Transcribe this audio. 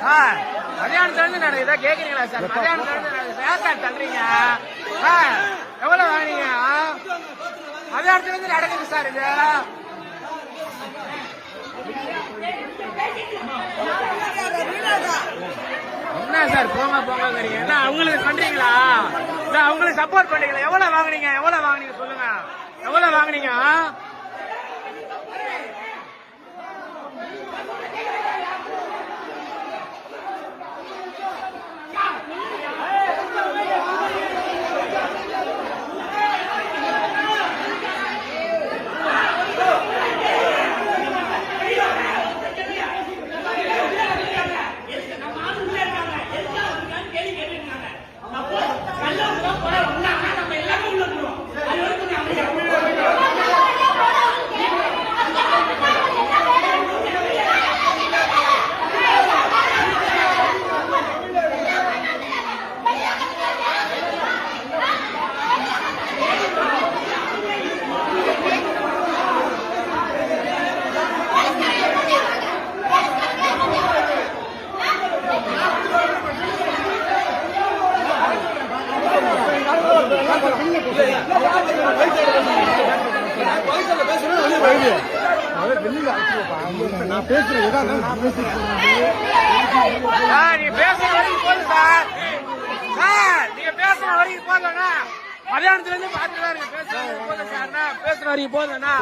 மதியானத்துல இருந்து நடக்குதா கேக்குறீங்களா சார்? மதியானத்துல இருந்து ஏன் சார் தள்ளுறீங்க? எவ்வளவு வாங்கினீங்க? மதியானத்துல இருந்து நடக்குது சார் இது. என்ன சார் போங்க போங்க என்ன அவங்களுக்கு பண்றீங்களா? அவங்களுக்கு சப்போர்ட் பண்றீங்களா? எவ்வளவு வாங்குனீங்க? எவ்வளவு வாங்குனீங்க சொல்லுங்க. எவ்வளவு வாங்குனீங்க? நான் பேசுறேன் நீங்க பேசுற வரைக்கும் போதும் சார். நீங்க பேசுற வரைக்கும் போதும்னா மதியானத்துல இருந்து பாத்துட்டு பேசுற வரைக்கும் போதும் சார். பேசுற வரைக்கும் போதும்னா